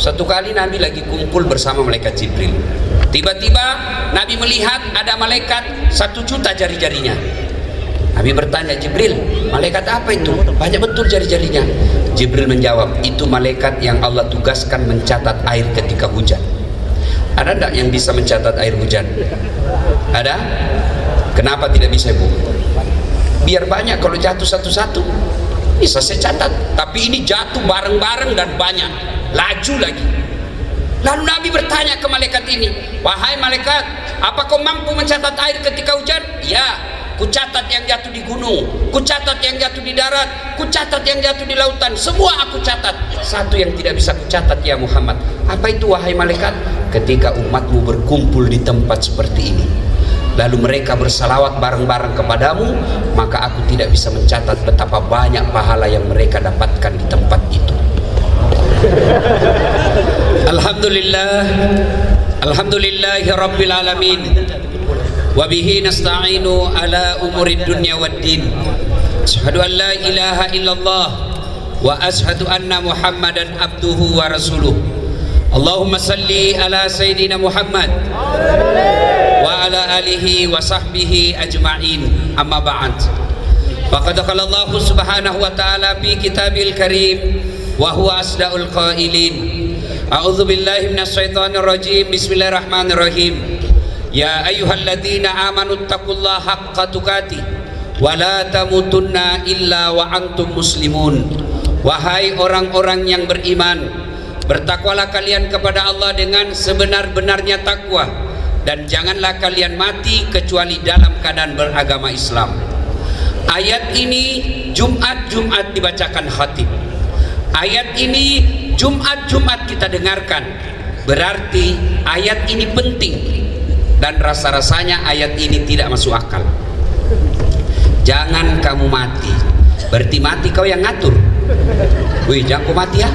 Satu kali Nabi lagi kumpul bersama malaikat Jibril. Tiba-tiba Nabi melihat ada malaikat 1 juta jari-jarinya. Nabi bertanya, Jibril, malaikat apa itu? Banyak betul jari-jarinya. Jibril menjawab, itu malaikat yang Allah tugaskan mencatat air ketika hujan. Ada enggak yang bisa mencatat air hujan? Ada? Kenapa tidak bisa, Bu? Biar banyak, kalau jatuh satu-satu bisa saya catat. Tapi ini jatuh bareng-bareng dan banyak, laju lagi. Lalu Nabi bertanya ke malaikat ini, wahai malaikat, apa kau mampu mencatat air ketika hujan? Ya. Kucatat yang jatuh di gunung, kucatat yang jatuh di darat, kucatat yang jatuh di lautan, semua aku catat. Satu yang tidak bisa kucatat ya Muhammad. Apa itu wahai malaikat? Ketika umatmu berkumpul di tempat seperti ini, lalu mereka bersalawat bareng-bareng kepadamu, maka aku tidak bisa mencatat betapa banyak pahala yang mereka dapatkan di tempat itu. Alhamdulillah, alhamdulillahi rabbil alamin. Wabihi nasta'inu ala umurid dunya waddin. Asyhadu an la ilaha illallah wa asyhadu anna Muhammadan abduhu wa rasuluh. Allahumma salli ala sayyidina Muhammad wa ala alihi wa sahbihi ajma'in. Amma ba'd. Faqad qala Allah subhanahu wa ta'ala fi kitabil karim wa huwa asdaqul qailin. A'udzu billahi minasy syaithanir rajim. Bismillahirrahmanirrahim. Ya ayyuhalladzina amanu taqullaha haqqa tuqatih wa la tamutunna illa wa antum muslimun. Wahai orang-orang yang beriman, bertakwalah kalian kepada Allah dengan sebenar-benarnya takwa, dan janganlah kalian mati kecuali dalam keadaan beragama Islam. Ayat ini Jumat-Jumat dibacakan khatib. Ayat ini Jumat-Jumat kita dengarkan. Berarti ayat ini penting. Dan rasa-rasanya ayat ini tidak masuk akal. Jangan kamu mati, berarti mati kau yang ngatur. Wih, jangan kau mati ya,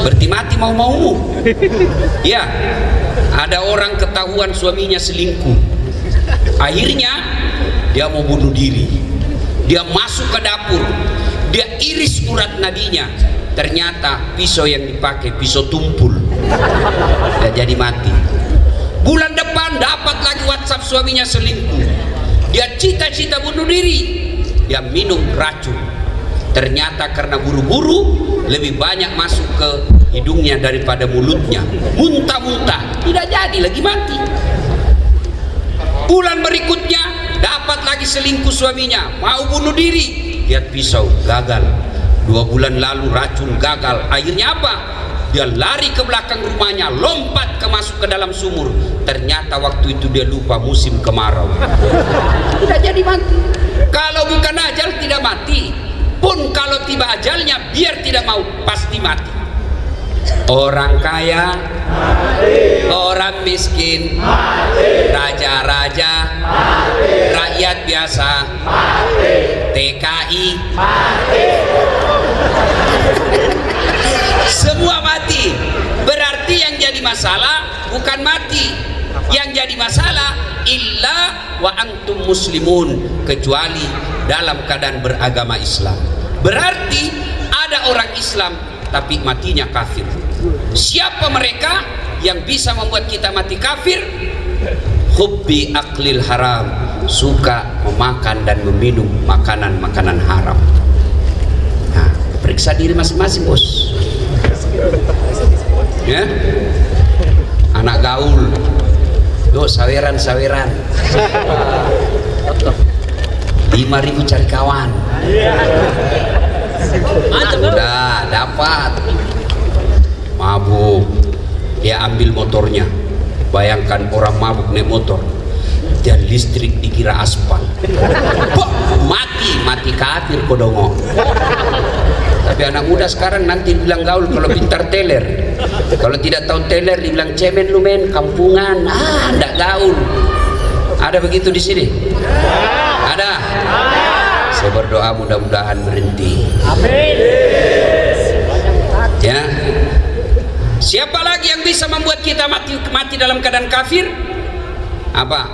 berarti mati mau-maumu. Ya, ada orang ketahuan suaminya selingkuh, akhirnya dia mau bunuh diri. Dia masuk ke dapur, dia iris urat nadinya, ternyata pisau yang dipakai pisau tumpul. Dia jadi mati. Bulan depan dapat lagi WhatsApp suaminya selingkuh. Dia cita-cita bunuh diri. Dia minum racun. Ternyata karena buru-buru lebih banyak masuk ke hidungnya daripada mulutnya. Muntah-muntah, tidak jadi lagi mati. Bulan berikutnya dapat lagi selingkuh suaminya, mau bunuh diri. Lihat pisau, gagal. 2 bulan lalu racun, gagal. Akhirnya apa? Dia lari ke belakang rumahnya, lompat masuk ke dalam sumur. Ternyata waktu itu dia lupa musim kemarau. Tidak jadi mati. Kalau bukan ajal tidak mati. Pun kalau tiba ajalnya, biar tidak mau, pasti mati. Orang kaya mati, orang miskin mati, raja-raja mati, rakyat biasa mati, TKI mati. Semua mati. Berarti yang jadi masalah bukan mati, yang jadi masalah illa wa antum muslimun, kecuali dalam keadaan beragama Islam. Berarti ada orang Islam tapi matinya kafir. Siapa mereka yang bisa membuat kita mati kafir? Hubbi aklil haram, suka memakan dan meminum makanan-makanan haram. Nah, periksa diri masing-masing, bos. Ya, anak gaul, yuk saweran-saweran, 5.000 cari kawan. Udah dapat, mabuk, dia ambil motornya. Bayangkan orang mabuk naik motor, dia listrik dikira aspal. Mati kafir kodongo. Tapi anak muda sekarang nanti bilang gaul kalau pintar teler, kalau tidak tahu teler dibilang cemen lu men, kampungan. Ndak gaul. Ada begitu di sini? Ada. Saya berdoa mudah-mudahan berhenti. Amin. Ya. Siapa lagi yang bisa membuat kita mati dalam keadaan kafir? Apa?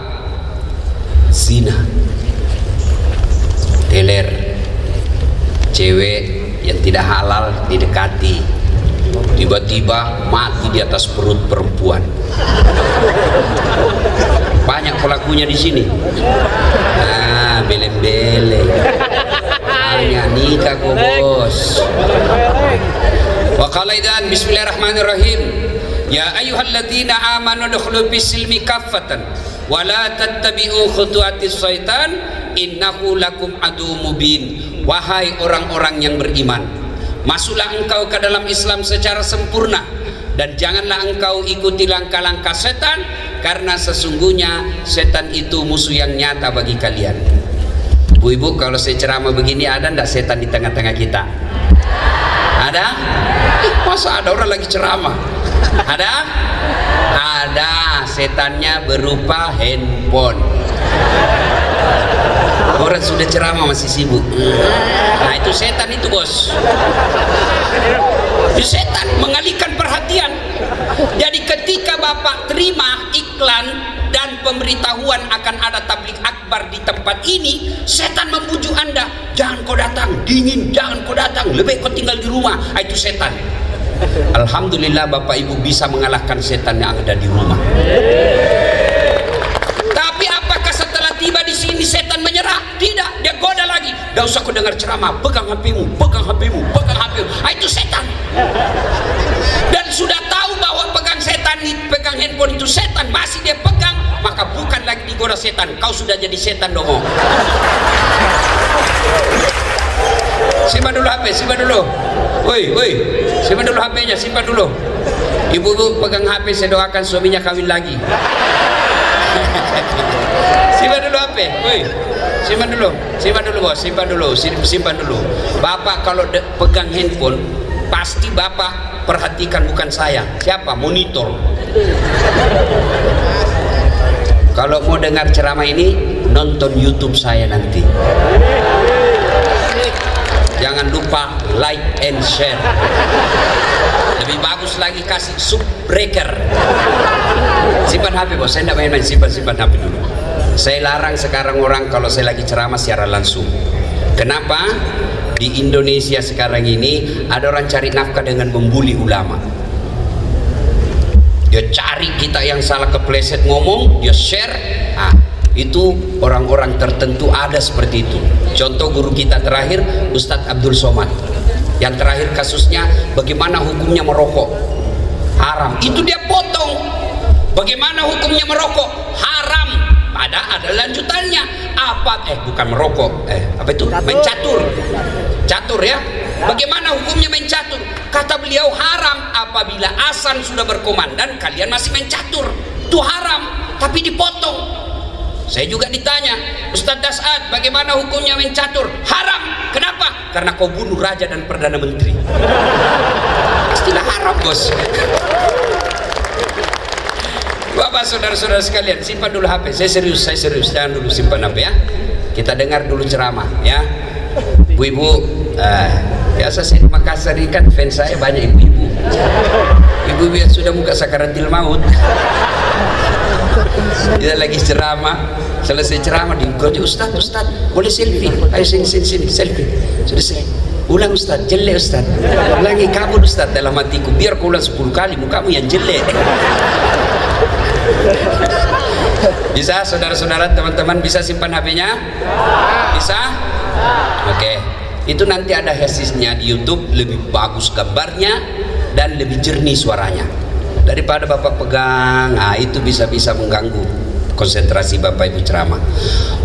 Zina, teler, cewek yang tidak halal didekati, tiba-tiba mati di atas perut perempuan. Banyak pelakunya di sini. Nah, beleng-beleng. Hanya nikah kok bos. Wa qala idzan bismillahirrahmanirrahim. Ya ayyuhalladzina amanu dukhulu fis-silmi kaffatan wa la tattabi'u khutuwatis syaitan innahu lakum adu mubin. Wahai orang-orang yang beriman, masuklah engkau ke dalam Islam secara sempurna dan janganlah engkau ikuti langkah-langkah setan, karena sesungguhnya setan itu musuh yang nyata bagi kalian. Ibu-ibu, kalau saya ceramah begini, ada ndak setan di tengah-tengah kita? Ada? Masa ada orang lagi ceramah? Ada? Ada. Setannya berupa handphone. Orang sudah ceramah masih sibuk. Nah, itu setan itu bos. Itu setan mengalihkan perhatian. Jadi ketika Bapak terima iklan dan pemberitahuan akan ada tabligh akbar di tempat ini, setan membujuk Anda, jangan kau datang, dingin, jangan kau datang, lebih kau tinggal di rumah. Itu setan. Alhamdulillah Bapak Ibu bisa mengalahkan setan yang ada di rumah. Tapi apakah setelah tiba di sini setan menyerah? Tidak, dia goda lagi. Gak usah kau dengar ceramah, pegang HP-mu, pegang HP-mu, pegang HP-mu. Itu setan. Dan sudah tahu bahwa pegang handphone itu setan, masih dia pegang, maka bukan lagi digoda setan, kau sudah jadi setan dong. Simpan dulu HP, simpan dulu. Woi, simpan dulu HP-nya, simpan dulu. Ibu-ibu pegang HP, saya doakan suaminya kawin lagi. Simpan dulu HP, woi. Simpan dulu bos, simpan dulu. Bapak kalau pegang handphone, pasti Bapak perhatikan bukan saya. Siapa? Monitor. Kalau mau dengar ceramah ini, nonton YouTube saya nanti. Jangan lupa like and share. Lebih bagus lagi kasih subbreaker. Simpan HP bos, saya tidak main-main, simpan HP dulu. Saya larang sekarang orang kalau saya lagi ceramah secara langsung. Kenapa? Di Indonesia sekarang ini ada orang cari nafkah dengan membuli ulama. Dia cari kita yang salah kepleset ngomong, dia share. Nah, itu orang-orang tertentu ada seperti itu. Contoh guru kita terakhir, Ustadz Abdul Somad. Yang terakhir kasusnya, bagaimana hukumnya merokok? Haram. Itu dia potong. Bagaimana hukumnya merokok? Haram. Ada lanjutannya. Bukan merokok. Apa itu? Mencatur. Catur ya. Bagaimana hukumnya mencatur? Kata beliau, haram apabila azan sudah berkumandang kalian masih mencatur. Itu haram, tapi dipotong. Saya juga ditanya, Ustadz Das'ad, bagaimana hukumnya mencatur? Haram. Kenapa? Karena kau bunuh raja dan perdana menteri. Pastilah haram bos. Bapak saudara-saudara sekalian, simpan dulu HP. Saya serius, jangan dulu simpan HP ya. Kita dengar dulu ceramah ya. Ibu-ibu, biasa saya di Makassar ini kan fans saya banyak ibu-ibu. Ibu-ibu yang sudah buka sakaratil maut. Kita lagi ceramah, selesai ceramah digoda, Ustaz, boleh selfie? Ayo sini selfie. Sudah selesai. Ulang Ustaz, jelek Ustaz. Ulangi, kabur Ustaz dalam hatiku. Biar kau ulang 10 kali, mukamu yang jelek. Bisa saudara-saudara, teman-teman bisa simpan HP-nya? Bisa? Oke. Itu nanti ada hasisnya di YouTube, lebih bagus gambarnya dan lebih jernih suaranya. Daripada Bapak pegang, itu bisa mengganggu konsentrasi Bapak Ibu ceramah.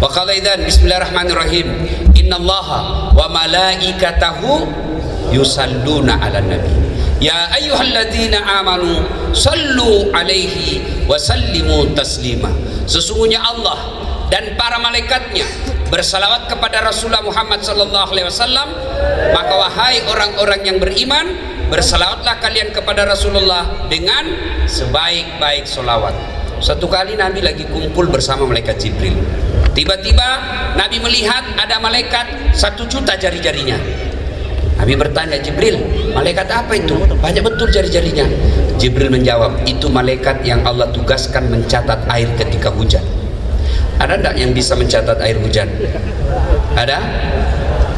Wa qala idzan bismillahirrahmanirrahim. Innallaha wa malaikatahu yusalluna 'alan nabi. Ya ayyuhalladzina amanu sallu alaihi wa sallimu taslima. Sesungguhnya Allah dan para malaikatnya bersalawat kepada Rasulullah Muhammad sallallahu alaihi wasallam. Maka wahai orang-orang yang beriman, bersalawatlah kalian kepada Rasulullah dengan sebaik-baik solawat. Satu kali Nabi lagi kumpul bersama malaikat Jibril. Tiba-tiba Nabi melihat ada malaikat 1 juta jari-jarinya. Nabi bertanya, Jibril, malaikat apa itu? Banyak betul jari-jarinya. Jibril menjawab, itu malaikat yang Allah tugaskan mencatat air ketika hujan. Ada enggak yang bisa mencatat air hujan? Ada?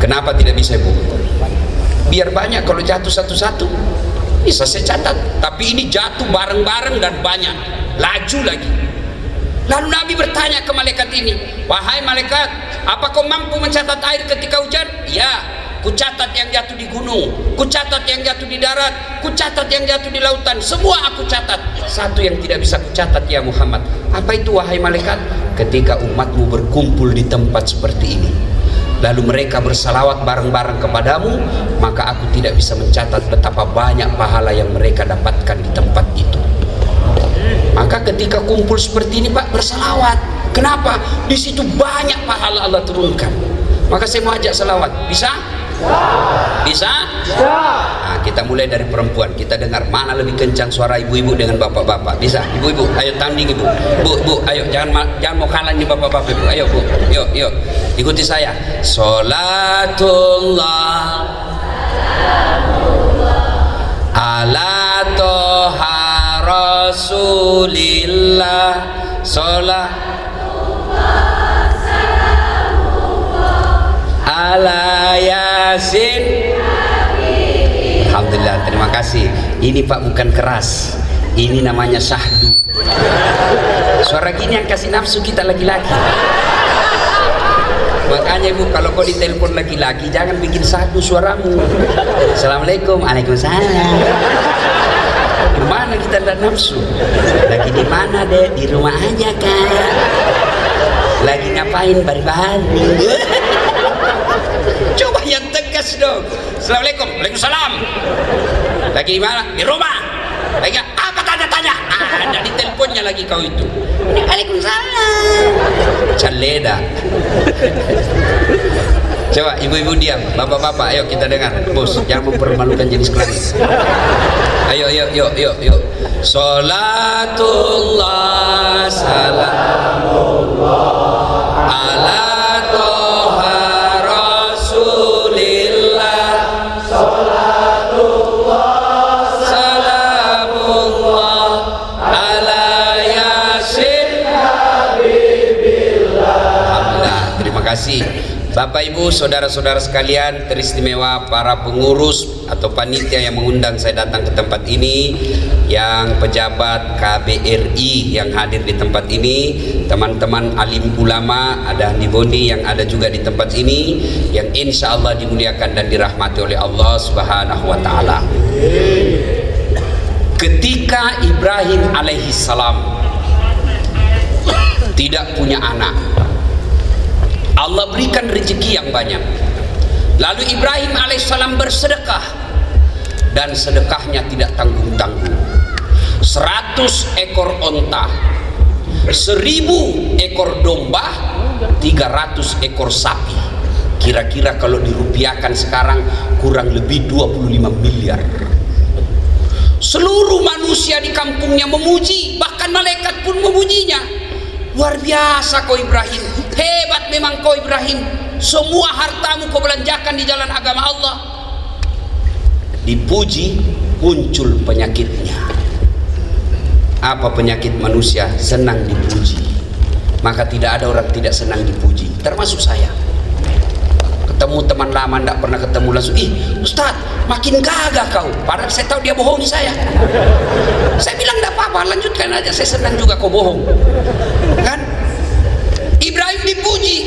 Kenapa tidak bisa, Bu? Biar banyak, kalau jatuh satu-satu bisa saya catat. Tapi ini jatuh bareng-bareng dan banyak, laju lagi. Lalu Nabi bertanya ke malaikat ini, wahai malaikat, apa kau mampu mencatat air ketika hujan? Ya, ku catat yang jatuh di gunung, ku catat yang jatuh di darat, ku catat yang jatuh di lautan, semua aku catat. Satu yang tidak bisa ku catat ya Muhammad. Apa itu wahai malaikat? Ketika umatmu berkumpul di tempat seperti ini, lalu mereka bersalawat bareng-bareng kepadamu, maka aku tidak bisa mencatat betapa banyak pahala yang mereka dapatkan di tempat itu. Maka ketika kumpul seperti ini Pak, bersalawat. Kenapa? Di situ banyak pahala Allah turunkan. Maka saya mau ajak salawat. Bisa? Bisa? Nah, kita mulai dari perempuan. Kita dengar mana lebih kencang suara ibu-ibu dengan bapak-bapak. Bisa? Ibu-ibu, ayo tanding ibu. Bu, ayo jangan mau kalah nih bapak-bapak ibu. Ayo bu, yuk. Ikuti saya. Sholatullah ala toha Rasulillah, sholatullah ala Yasin. Alhamdulillah, terima kasih. Ini Pak bukan keras, ini namanya syahdu. Suara gini yang kasih nafsu kita laki-laki. Makanya ibu, kalau kau ditelepon laki-laki jangan bikin syahdu suaramu. Assalamualaikum, waalaikumsalam. Kemana kita tidak nafsu? Lagi di mana deh? Di rumah aja kan? Lagi ngapain bari-bari? Coba yang tegas dong. Assalamualaikum, waalaikumsalam. Lagi di mana? Di rumah. Lagi apa tanya-tanya? Ada di teleponnya lagi kau itu. Waalaikumsalam. Caleda. Coba ibu-ibu diam, bapak-bapak ayo kita dengar. Bos, jangan mempermalukan jenis kelamin. Ayo. Sholatullah salamullah ala toha Rasulillah, sholatullah salamullah ala Yasin Habibillah. Alhamdulillah, terima kasih. Bapak Ibu, saudara-saudara sekalian, teristimewa para pengurus atau panitia yang mengundang saya datang ke tempat ini, yang pejabat KBRI yang hadir di tempat ini, teman-teman alim ulama, ada Andi Boni yang ada juga di tempat ini, yang insya Allah dimuliakan dan dirahmati oleh Allah Subhanahu wa Ta'ala. Ketika Ibrahim alaihissalam tidak punya anak, Allah berikan rezeki yang banyak. Lalu Ibrahim alaihissalam bersedekah, dan sedekahnya tidak tanggung-tanggung. 100 ekor onta, 1000 ekor domba, 300 ekor sapi. Kira-kira kalau dirupiahkan sekarang kurang lebih 25 miliar. Seluruh manusia di kampungnya memuji, bahkan malaikat pun memujinya. Luar biasa kau Ibrahim, hebat memang kau Ibrahim. Semua hartamu kau belanjakan di jalan agama Allah. Dipuji, muncul penyakitnya. Apa penyakit manusia? Senang dipuji. Maka tidak ada orang tidak senang dipuji, termasuk saya. Ketemu teman lama tidak pernah ketemu langsung, ih Ustaz makin gagah kau. Padahal saya tahu dia bohongi saya. Saya bilang tidak apa-apa, lanjutkan aja, saya senang juga kau bohong. Kan? Ibrahim dipuji,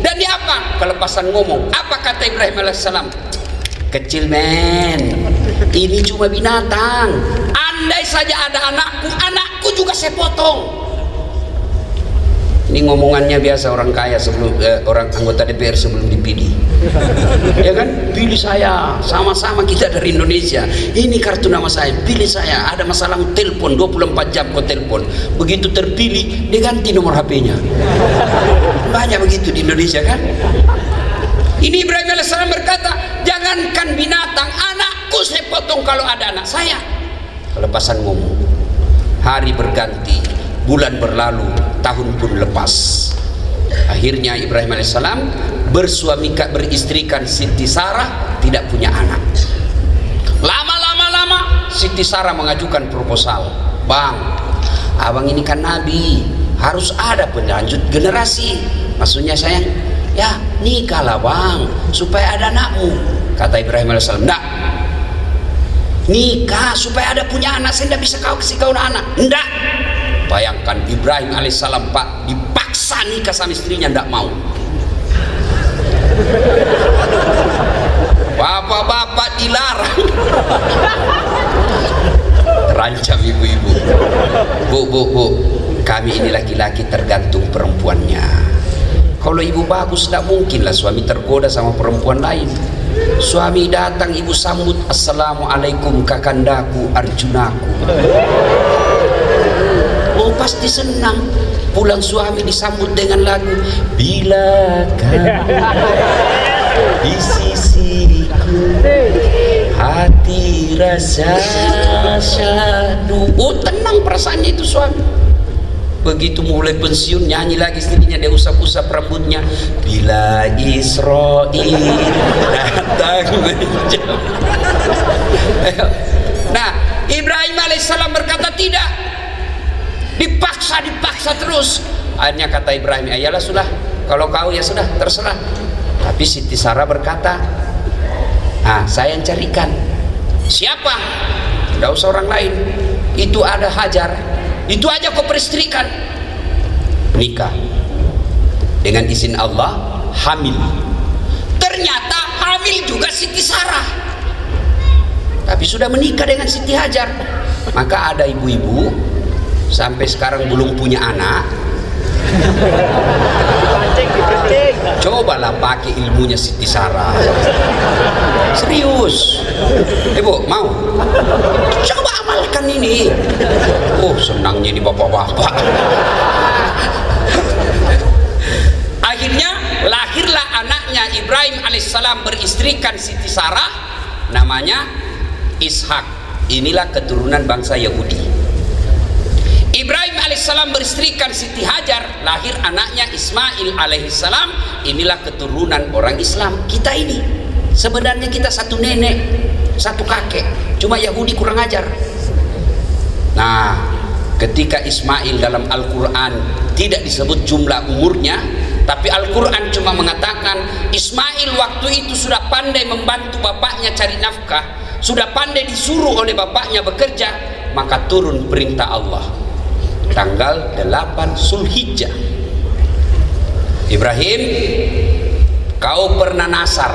dan dia apa? Kelepasan ngomong. Apa kata Ibrahim alaihissalam? Kecil men, ini cuma binatang. Andai saja ada anakku juga saya potong. Ini ngomongannya biasa orang kaya sebelum orang anggota DPR sebelum dipilih. Ya kan? Pilih saya, sama-sama kita dari Indonesia. Ini kartu nama saya, pilih saya. Ada masalah telepon 24 jam kau telepon. Begitu terpilih, diganti nomor HP-nya. Banyak begitu di Indonesia kan? Ini Ibrahim alaihissalam berkata, jangankan binatang, anakku saya potong kalau ada anak saya. Kelepasan ngomong. Hari berganti, bulan berlalu, tahun pun lepas. Akhirnya Ibrahim alaihissalam beristrikan Siti Sarah, tidak punya anak. Lama Siti Sarah mengajukan proposal, Bang, abang ini kan nabi, harus ada pelanjut generasi. Maksudnya sayang, ya nikahlah bang, supaya ada anakmu. Kata Ibrahim alaihissalam, enggak, nikah supaya ada punya anak. Saya tidak bisa kau kasih kau anak. Enggak. Bayangkan Ibrahim alaihissalam Pak dipaksa nikah sama istrinya, enggak mau. Bapak-bapak dilarang. Terancam ibu-ibu. Bu, kami ini laki-laki tergantung perempuannya. Kalau ibu bagus, tidak mungkinlah suami tergoda sama perempuan lain. Suami datang, ibu sambut, assalamualaikum kakandaku Arjunaku. Oh pasti senang. Pulang suami disambut dengan lagu, bila kan di sisiku hati rasa syahdu. Oh tenang perasaannya itu suami. Begitu mulai pensiun nyanyi lagi istrinya, dia usap-usap rambutnya, bila Israel datang menjam. Nah Ibrahim alaihissalam berkata tidak, dipaksa terus. Akhirnya kata Ibrahim, ayalah sudah, kalau kau ya sudah terserah. Tapi Siti Sarah berkata, saya yang carikan. Siapa? Tidak usah orang lain, itu ada Hajar, itu aja kau peristrikan. Nikah dengan izin Allah, hamil. Ternyata hamil juga Siti Sarah, tapi sudah menikah dengan Siti Hajar. Maka ada ibu-ibu sampai sekarang belum punya anak. Cobalah pakai ilmunya Siti Sarah. Serius. Ibu mau? Coba amalkan ini. Oh senangnya ini bapak-bapak. Akhirnya lahirlah anaknya Ibrahim alaihissalam beristrikan Siti Sarah, namanya Ishak. Inilah keturunan bangsa Yahudi. Ibrahim alaihissalam beristrikan Siti Hajar, lahir anaknya Ismail alaihissalam. Inilah keturunan orang Islam. Kita ini sebenarnya kita satu nenek satu kakek, cuma Yahudi kurang ajar. Nah ketika Ismail dalam Al-Quran tidak disebut jumlah umurnya, tapi Al-Quran cuma mengatakan Ismail waktu itu sudah pandai membantu bapaknya cari nafkah, sudah pandai disuruh oleh bapaknya bekerja, maka turun perintah Allah tanggal 8 Zulhijjah. Ibrahim, kau pernah nasar,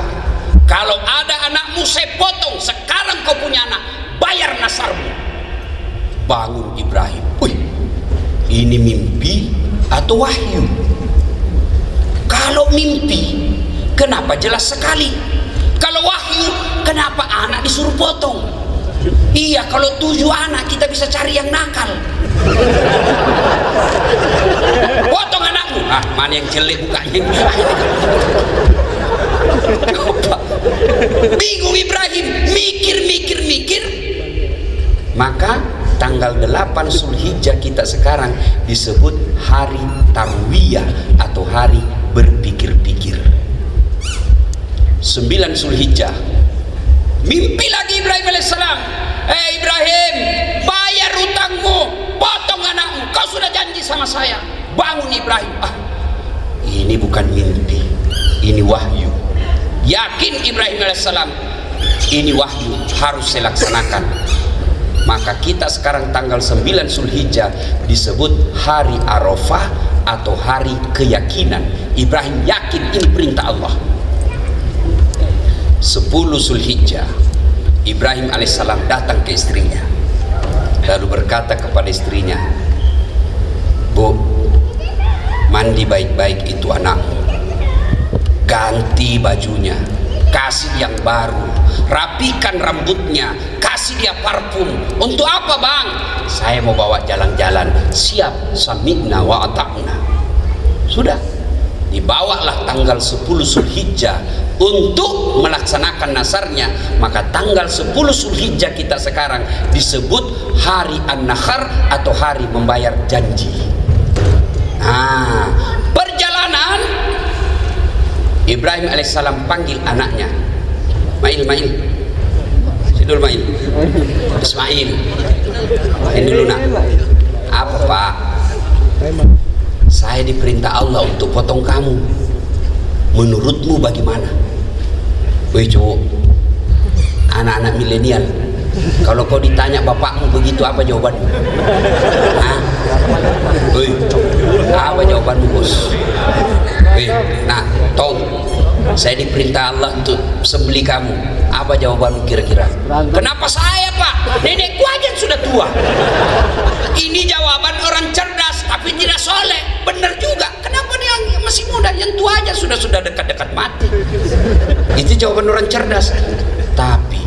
kalau ada anakmu saya potong. Sekarang kau punya anak, bayar nasarmu. Bangun Ibrahim. Wih, ini mimpi atau wahyu? Kalau mimpi, kenapa jelas sekali? Kalau wahyu, kenapa anak disuruh potong? Iya, kalau 7 anak kita bisa cari yang nakal. Potong anakmu. Mana yang jelek mukanya? Bingung Ibrahim, mikir. Maka tanggal 8 Zulhijjah kita sekarang disebut hari tarwiyah atau hari berpikir-pikir. 9 Zulhijjah mimpi lagi Ibrahim alaihissalam. Ibrahim, bayar utangmu, potong anakmu, kau sudah janji sama saya. Bangun Ibrahim. Ini bukan mimpi, ini wahyu. Yakin Ibrahim alaihissalam, ini wahyu, harus saya laksanakan. Maka kita sekarang tanggal 9 Zulhijjah disebut hari Arafah atau hari keyakinan. Ibrahim yakin ini perintah Allah. 10 Zulhijjah Ibrahim alaihissalam datang ke istrinya, lalu berkata kepada istrinya, Bu, mandi baik-baik itu anakmu, ganti bajunya, kasih yang baru, rapikan rambutnya, kasih dia parfum. Untuk apa bang? Saya mau bawa jalan-jalan. Siap, sami'na wa ata'na. Sudah, dibawalah tanggal 10 Zulhijjah untuk melaksanakan nasarnya. Maka tanggal 10 Zulhijjah kita sekarang disebut hari An-Nahr atau hari membayar janji. Nah, perjalanan Ibrahim alaihissalam panggil anaknya, Mail, Sidul Mail, Ismail, ini dulu nak. Apa pak? Saya diperintah Allah untuk potong kamu. Menurutmu bagaimana? Wih cowok, anak-anak milenial, Kalau kau ditanya bapakmu begitu, apa jawabanmu? Hah? Hei, apa jawabanmu, bos? Hei, nah, Tom, saya diperintah Allah untuk sembeli kamu. Apa jawabanmu kira-kira? Kenapa saya, Pak? Nenekku aja yang sudah tua. Ini jawaban orang cerdas tapi tidak soleh. Benar juga. Kenapa dia yang masih muda, yang tua aja sudah dekat-dekat mati? Itu jawaban orang cerdas. Tapi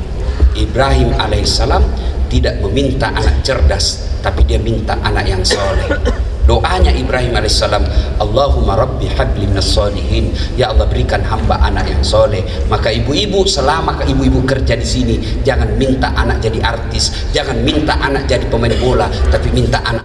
Ibrahim alaihissalam tidak meminta anak cerdas, tapi dia minta anak yang soleh. Doanya Ibrahim alaihissalam, Allahumma rabbi habli minas solihin, ya Allah berikan hamba anak yang soleh. Maka ibu-ibu, selama ibu-ibu kerja di sini, jangan minta anak jadi artis, jangan minta anak jadi pemain bola, tapi minta anak